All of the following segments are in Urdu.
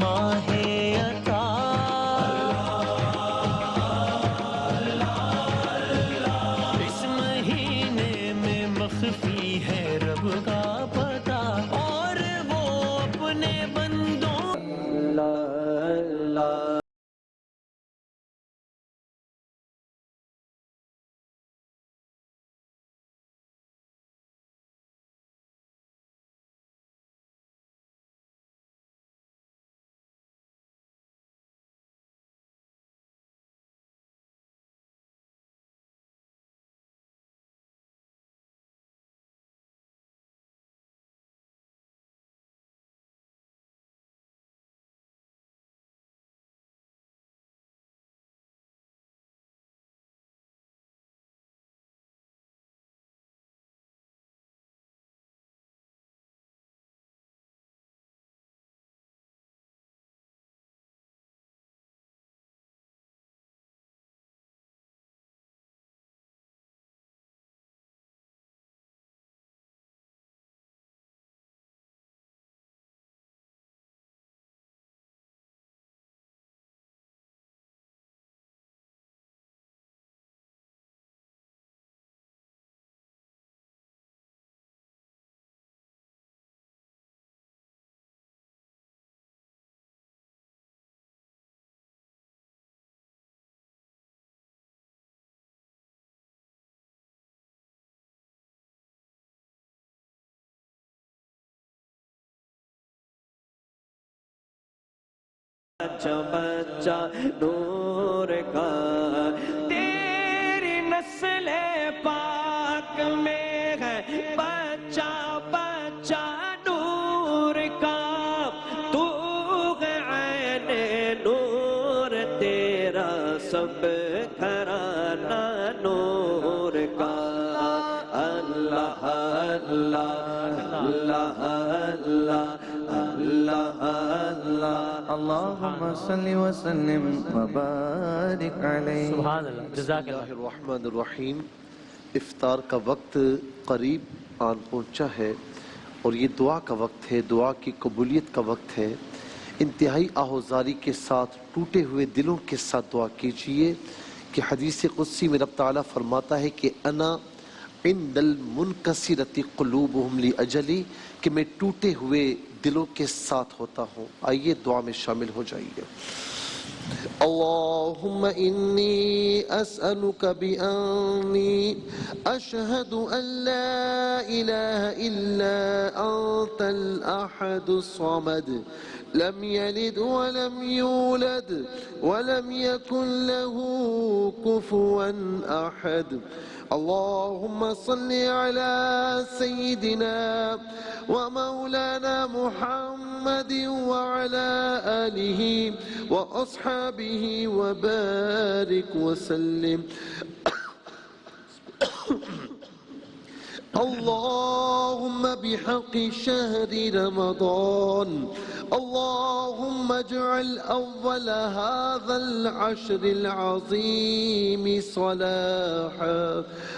ماہ عطا اس مہینے میں مخفی ہے رب کا پتہ اور وہ اپنے بندوں بچہ بچہ نور کا تیری نسل پاک میں ہے بچہ بچہ نور کا تو ہے عین نور تیرا سب گھرانہ نور کا اللہ اللہ اللہ اللہ اللہ اللہ اللہم صلی وسلم وبارک علیہ سبحان اللہ جزاک بسم اللہ اللہ الرحمن الرحیم۔ افطار کا وقت قریب آن پہنچا ہے اور یہ دعا کا وقت ہے، دعا کی قبولیت کا وقت ہے۔ انتہائی آہوزاری کے ساتھ ٹوٹے ہوئے دلوں کے ساتھ دعا کیجئے کہ حدیث قدسی میں رب تعالیٰ فرماتا ہے کہ انا عند المنکسرۃ قلوبہم لاجلی، کہ میں ٹوٹے ہوئے دلوں کے ساتھ ہوتا ہوں۔ آئیے دعا میں شامل ہو جائیے۔ اللہم انی اسألک بأنی اشہد ان لا الہ الا انت الاحد الصمد لم یلد ولم یولد ولم یکن له کفوا احد۔ اللہم صلی علی سیدنا ومولانا محمد وعلى آلہ وأصحابہ وبارک وسلم۔ اللہم بحق شہر رمضان اللہم اجعل اول هذا العشر العظیم صلاحا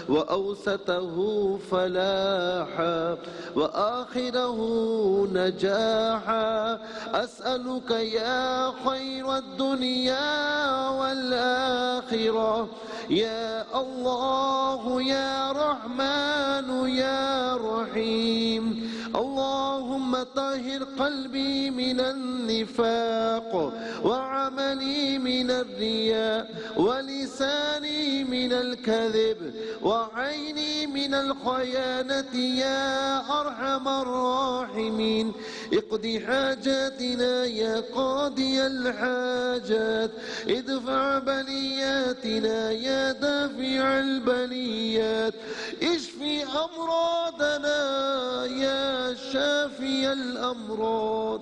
واوسطه فلاحا وآخره نجاحا۔ اسألك یا خیر الدنیا والآخرہ یا اللہ یا رحمن یا رحیم۔ اللہم طہر قلبی من النفاق وعملی من الرياء ولسانی من الكذب وعینی من الخیانة یا ارحم الراحمین۔ اقض حاجاتنا یا قاضی الحاجات، ادفع بلیاتنا یا دافع البلیات، اشفی امراضنا یا شافی الامراض۔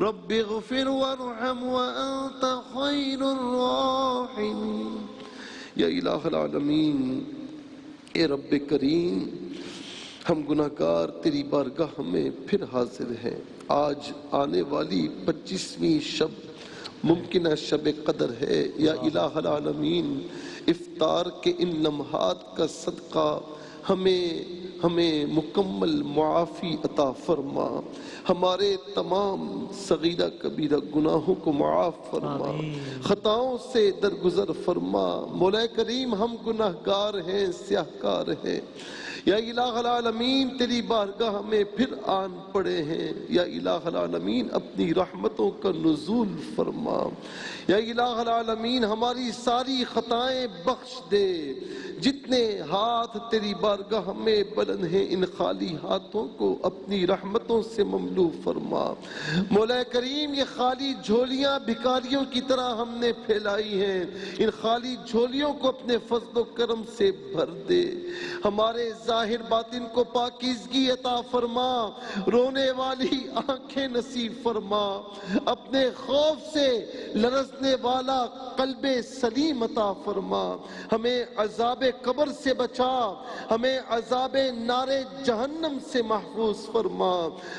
رب اغفر وارحم وانت خیر الراحمین۔ یا الہ العالمین، اے رب کریم، ہم گناہگار تیری بارگاہ میں پھر حاضر ہیں۔ آج آنے والی 25ویں شب ممکنہ شب قدر ہے۔ یا الہ العالمین، افطار کے ان لمحات کا صدقہ ہمیں مکمل معافی عطا فرما، ہمارے تمام صغیرہ کبیرہ گناہوں کو معاف فرما، خطاؤں سے درگزر فرما۔ مولا کریم ہم گناہگار ہیں، سیاہکار ہیں، یا الہ العالمین تیری بارگاہ میں پھر آن پڑے ہیں، یا الہ العالمین اپنی رحمتوں کا نزول فرما، یا الہ العالمین ہماری ساری خطائیں بخش دے، جتنے ہاتھ تیری بارگاہ میں بلند ہیں ان خالی ہاتھوں کو اپنی رحمتوں سے مملو فرما۔ مولا کریم یہ خالی جھولیاں بھکاریوں کی طرح ہم نے پھیلائی ہیں، ان خالی جھولیوں کو اپنے فضل و کرم سے بھر دے، ہمارے ظاہر باطن کو پاکیزگی عطا فرما، رونے والی آنکھیں نصیب فرما، اپنے خوف سے لرزنے والا قلب سلیم عطا فرما، ہمیں عذاب قبر سے بچا، ہمیں عذاب نار جہنم سے محفوظ فرما۔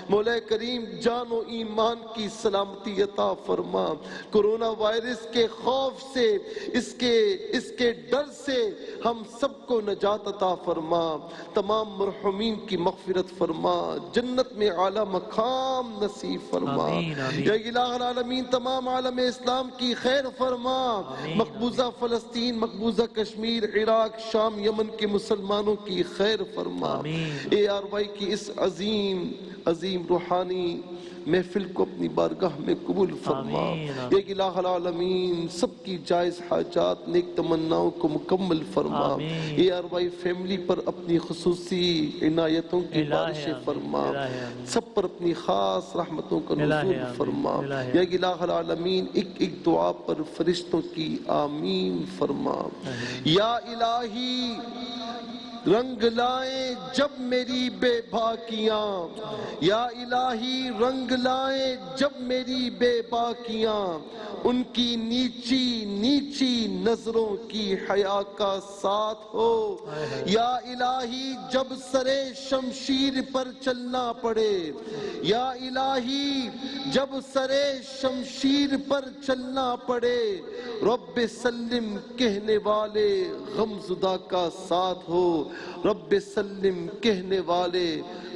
مولا کریم جان و ایمان کی سلامتی عطا فرما، کرونا وائرس کے خوف سے، اس کے ڈر سے ہم سب کو نجات عطا فرما، تمام مرحومین کی مغفرت فرما، جنت میں اعلیٰ مقام نصیب فرما، یا الہ العالمین تمام عالم اسلام کی خیر فرما، مقبوضہ فلسطین، مقبوضہ کشمیر، عراق، شام، یمن کے مسلمانوں کی خیر فرما، اے آر وائی کی اس عظیم روحانی محفل کو اپنی بارگاہ میں قبول فرما، یا الہ العالمین سب کی جائز حاجات نیک تمناؤں کو مکمل فرما، اے آر وائی فیملی پر اپنی خصوصی عنایتوں کی بارشیں فرما، سب پر اپنی خاص رحمتوں کا نزول فرما، یا الہ العالمین ایک دعا پر فرشتوں کی آمین فرما، یا الہی رنگ لائیں جب میری بے باکیاں، یا الہی رنگ لائیں جب میری بے باکیاں، ان کی نیچی نظروں کی حیا کا ساتھ ہو، یا الہی جب سرے شمشیر پر چلنا پڑے، یا الہی جب سرے شمشیر پر چلنا پڑے، رب سلم کہنے والے غم زدہ کا ساتھ ہو، رب سلم کہنے والے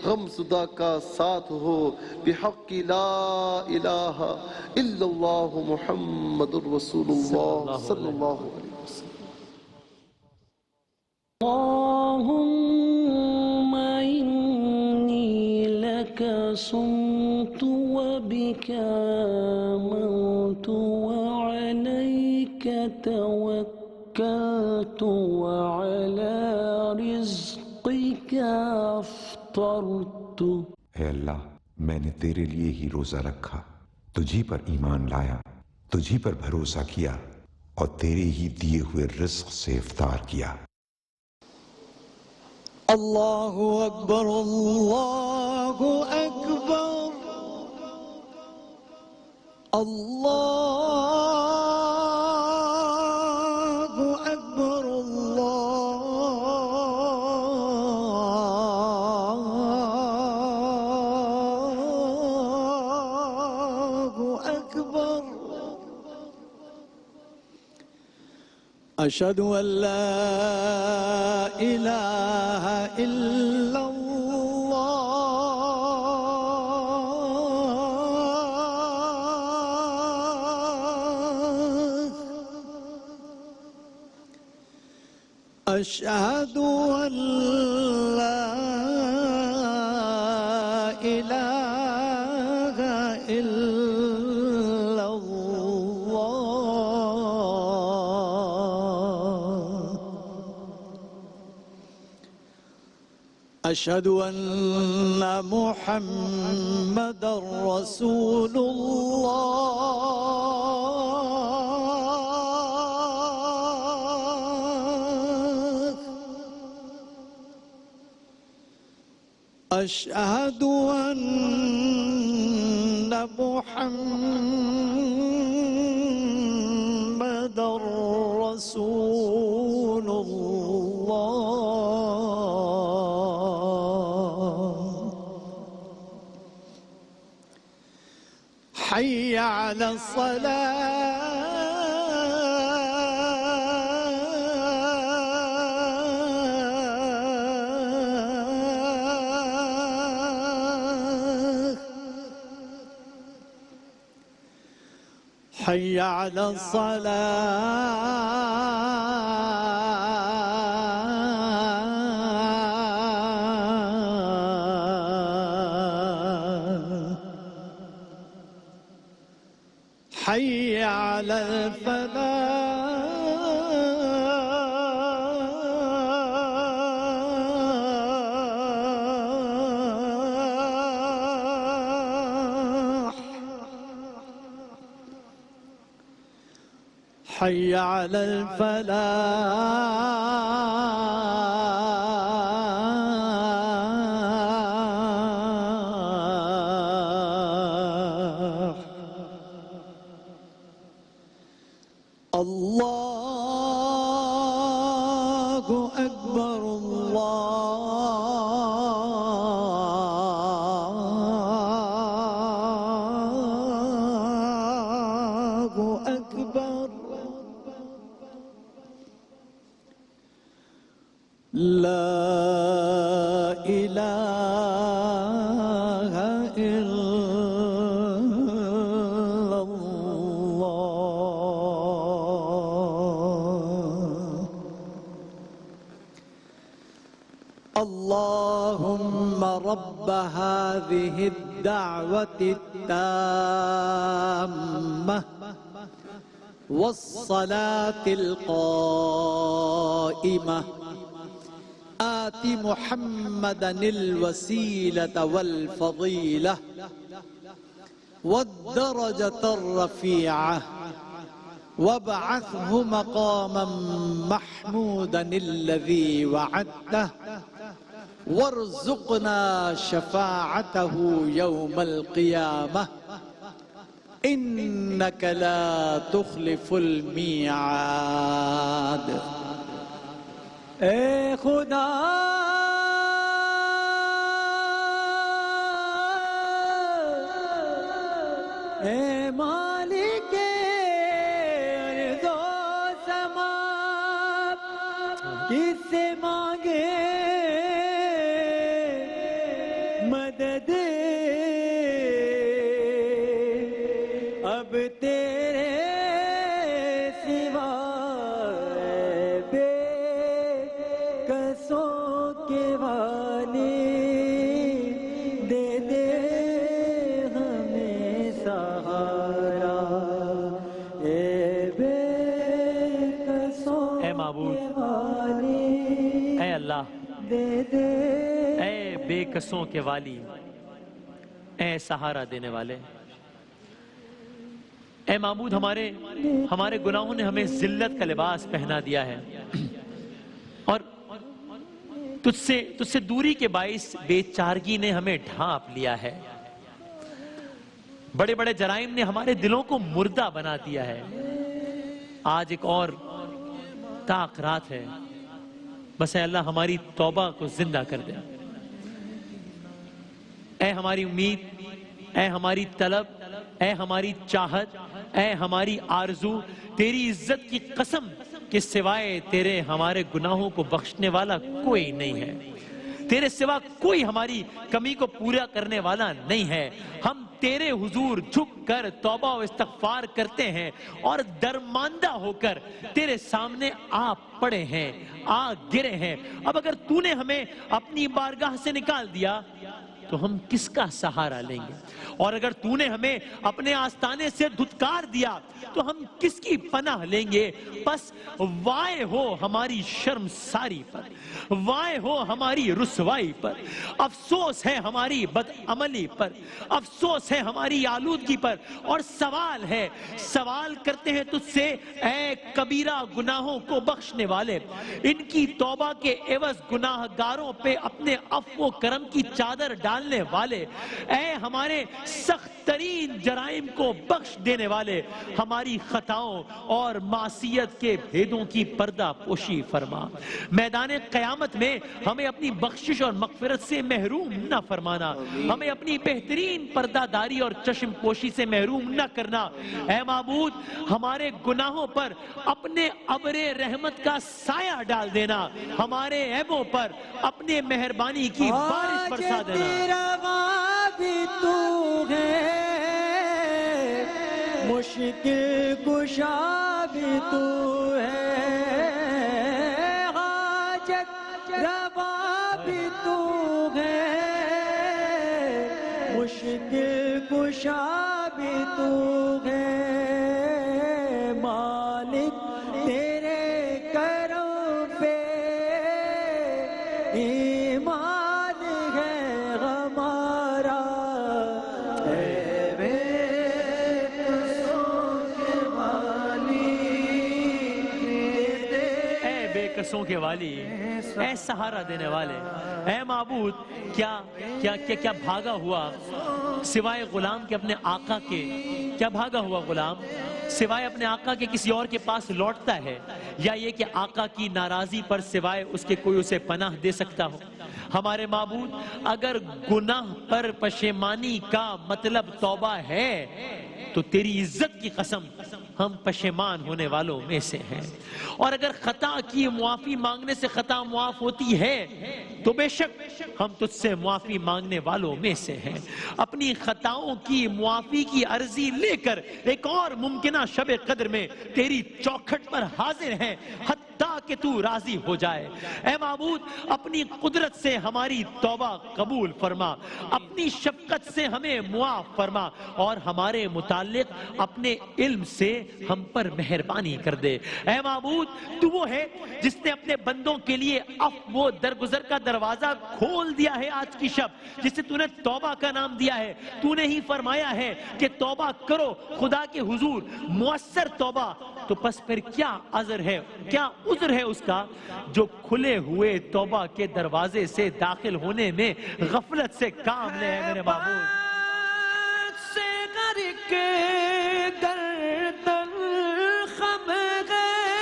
غم زدہ کا ساتھ ہو، بحق لا الہ الا اللہ محمد الرسول اللہ صلی اللہ علیہ وسلم۔ اللهم إني لك صمت وبك آمنت وعليك توكلت وعلى رزقك أفطرت۔ اے اللہ، میں نے تیرے لیے ہی روزہ رکھا، تجھی پر ایمان لایا، تجھی پر بھروسہ کیا اور تیرے ہی دیے ہوئے رزق سے افطار کیا۔ اللہ اکبر، اللہ اکبر، اللہ اکبر، اللہ اکبر۔ اشہد ان لا الہ الا اللہ، اشہد ان لا الہ الا اللہ، اشہد ان محمد رسول اللہ، اشہد ان محمد رسول اللہ۔ حي على الصلاة، حي على الصلاة حي على الفلاح حي على الفلاح الله أكبر الله أكبر لا إله إلا الله اللهم رب هذه الدعوة التامة والصلاة القائمة آت محمدا الوسيلة والفضيلة والدرجة الرفيعة وابعثه مقاما محمودا الذي وعدته وارزقنا شفاعته يوم القيامة إنك لا تخلف الميعاد اے خدا اے مالک ارض و سما کس سے مانگے مدد اب تیرے سوا بے قصوں کے والی دے دے ہمیں سہارا اے بے قصوں اے معبود، کے والی اے اللہ، دے دے اے بے قصوں کے والی، اے سہارا دینے والے، اے معبود، ہمارے گناہوں نے ہمیں ذلت کا لباس پہنا دیا ہے اور تجھ سے دوری کے باعث بے چارگی نے ہمیں ڈھانپ لیا ہے۔ بڑے بڑے جرائم نے ہمارے دلوں کو مردہ بنا دیا ہے۔ آج ایک اور طاق رات ہے، بس اے اللہ ہماری توبہ کو زندہ کر دے۔ اے ہماری امید، اے ہماری طلب، اے ہماری چاہت، اے ہماری آرزو، تیری عزت کی قسم کہ سوائے تیرے ہمارے گناہوں کو بخشنے والا کوئی نہیں ہے، تیرے سوا کوئی ہماری کمی کو پورا کرنے والا نہیں ہے۔ ہم تیرے حضور جھک کر توبہ و استغفار کرتے ہیں اور درماندہ ہو کر تیرے سامنے آ پڑے ہیں، آ گرے ہیں۔ اب اگر تو نے ہمیں اپنی بارگاہ سے نکال دیا تو ہم کس کا سہارا لیں گے؟ اور اگر تو نے ہمیں اپنے آستانے سے دھتکار دیا تو ہم کس کی پناہ لیں گے؟ بس وائے ہو ہماری شرمساری پر، وائے ہو ہماری رسوائی پر، افسوس ہے ہماری بدعملی پر، افسوس ہے ہماری آلودگی پر، اور سوال کرتے ہیں تجھ سے اے کبیرہ گناہوں کو بخشنے والے، ان کی توبہ کے عوض گناہ گاروں پہ اپنے عفو و کرم کی چادر ڈالنے والے، اے ہمارے سخت ترین جرائم کو بخش دینے والے، ہماری خطاؤں اور معصیت کے بھیدوں کی پردہ پوشی فرما۔ میدان قیامت میں ہمیں اپنی بخشش اور مغفرت سے محروم نہ فرمانا، ہمیں اپنی بہترین پردہ داری اور چشم پوشی سے محروم نہ کرنا۔ اے معبود، ہمارے گناہوں پر اپنے ابر رحمت کا سایہ ڈال دینا، ہمارے عیبوں پر اپنے مہربانی کی بارش برسا دینا۔ تیرا بھی تو ہے مشکل کشا بھی تو ہے، حاجت روا بھی تو ہے، مشکل کشا بھی تو ہے، مالک تیرے کرم پہ ایمان ہے ہمارا، اے بے اے بے قصوں کے والی، اے سہارا دینے والے، اے معبود کیا کیا کیا کیا بھاگا ہوا سوائے غلام کے اپنے آقا کے، کیا بھاگا ہوا غلام سوائے اپنے آقا کے کسی اور کے پاس لوٹتا ہے، یا یہ کہ آقا کی ناراضی پر سوائے اس کے کوئی اسے پناہ دے سکتا ہو؟ ہمارے معبود اگر گناہ پر پشیمانی کا مطلب توبہ ہے تو تیری عزت کی قسم ہم پشیمان ہونے والوں میں سے ہیں، اور اگر خطا کی معافی مانگنے سے خطا معاف ہوتی ہے تو بے شک ہم تجھ سے معافی مانگنے والوں میں سے ہیں۔ اپنی خطاؤں کی معافی کی عرضی لے کر ایک اور ممکنہ شب قدر میں تیری چوکھٹ پر حاضر ہیں، حتیٰ کہ تو راضی ہو جائے۔ اے معبود اپنی قدرت سے ہماری توبہ قبول فرما، اپنی شفقت سے ہمیں معاف فرما، اور ہمارے متعلق اپنے علم سے ہم پر مہربانی کر دے۔ اے معبود تو وہ ہے جس نے اپنے بندوں کے لیے وہ درگزر کا دروازہ کھول دیا ہے آج کی شب، جسے تو نے توبہ کا نام دیا ہے۔ تو نے ہی فرمایا ہے کہ توبہ کرو خدا کے حضور، مؤثر توبہ، تو پس پھر کیا عذر ہے، کیا عذر ہے اس کا جو کھلے ہوئے توبہ کے دروازے سے داخل ہونے میں غفلت سے کام لے ہے میرے معبود۔ سے غرق گردن خم گئے،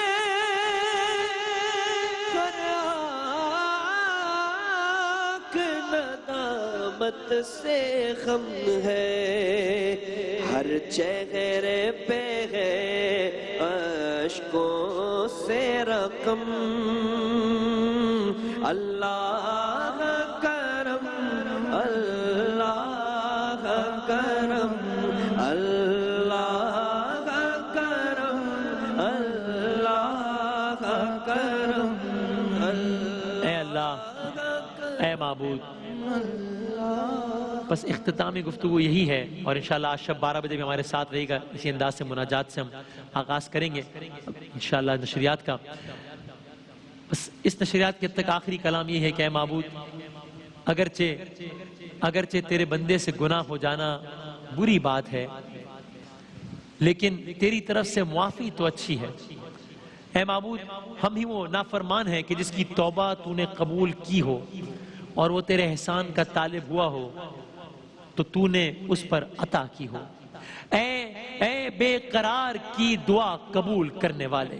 خراک ندامت سے خم ہے، ہر چہرے پہ ہے اشکوں سے رقم، اللہ کرم اللہ کرم اللہ کرم اللہ کرم اے اللہ، اے معبود، بس اختتامی گفتگو یہی ہے، اور انشاءاللہ آج شب 12 بجے بھی ہمارے ساتھ رہے گا، اسی انداز سے مناجات سے ہم آغاز کریں گے انشاءاللہ نشریات کا۔ بس اس نشریات کے تک آخری کلام یہ ہے کہ اے معبود اگرچہ تیرے بندے سے گناہ ہو جانا بری بات ہے، لیکن تیری طرف سے معافی تو اچھی ہے۔ اے معبود ہم ہی وہ نافرمان ہیں کہ جس کی توبہ تو نے قبول کی ہو اور وہ تیرے احسان کا طالب ہوا ہو تو تو نے اس پر عطا کی ہو۔ اے بے قرار کی دعا قبول کرنے والے،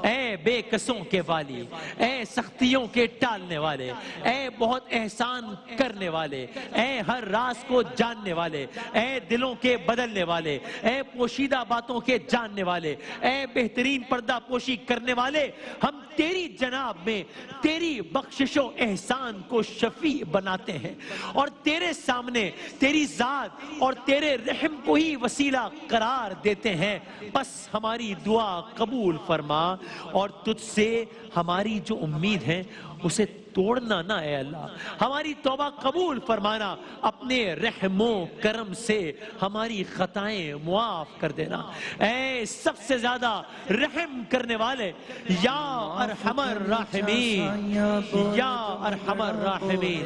اے بے قصوں کے والی، اے سختیوں کے ٹالنے والے، اے بہت احسان کرنے والے، اے ہر راز کو جاننے والے، اے دلوں کے بدلنے والے، اے پوشیدہ باتوں کے جاننے والے، اے بہترین پردہ پوشی کرنے والے، ہم تیری جناب میں تیری بخشش و احسان کو شفیع بناتے ہیں، اور تیرے سامنے تیری ذات اور تیرے رحم کو ہی وسیلہ قرار دیتے ہیں۔ بس ہماری دعا قبول فرما، اور تجھ سے ہماری جو امید ہے اسے توڑنا نہ اے اللہ، ہماری توبہ قبول فرمانا، اپنے رحم و کرم سے ہماری خطائیں معاف کر دینا۔ اے سب سے زیادہ رحم کرنے والے، یا ارحم الراحمین، یا ارحم الراحمین۔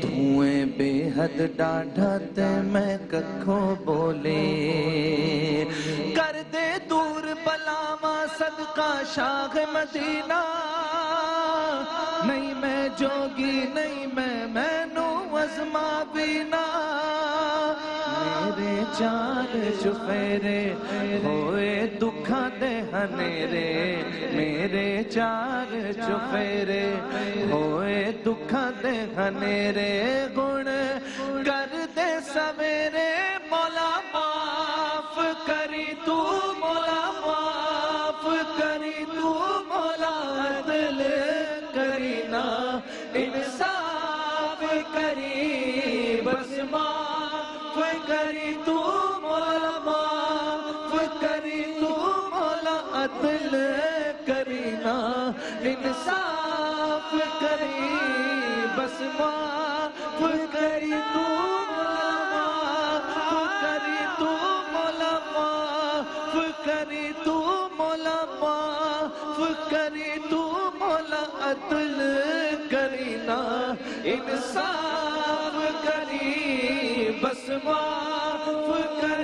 دھوئیں بے حد ڈاڈھت میں ککھوں بولے، کر دے دور بلاما صدقہ شاہ مدینہ، نہیں میں جوگی نہیں میں نو وزما بینا، میرے چار چفیرے ہوئے دکھا دے ہنیرے، میرے چار چفیرے ہوئے دکھا دے ہنیرے، گن کر دے سویرے مولا معاف کری تو، مولا معاف کری تو، مولا عدل کری نا انصاف کری، بس معاف کری تو مولا انصاف کری بس معاف کری تو مولا معاف کری تو مولا معاف کری تو مولا معاف کری تو مولا عدل کرینا انصاف کری بس معاف کری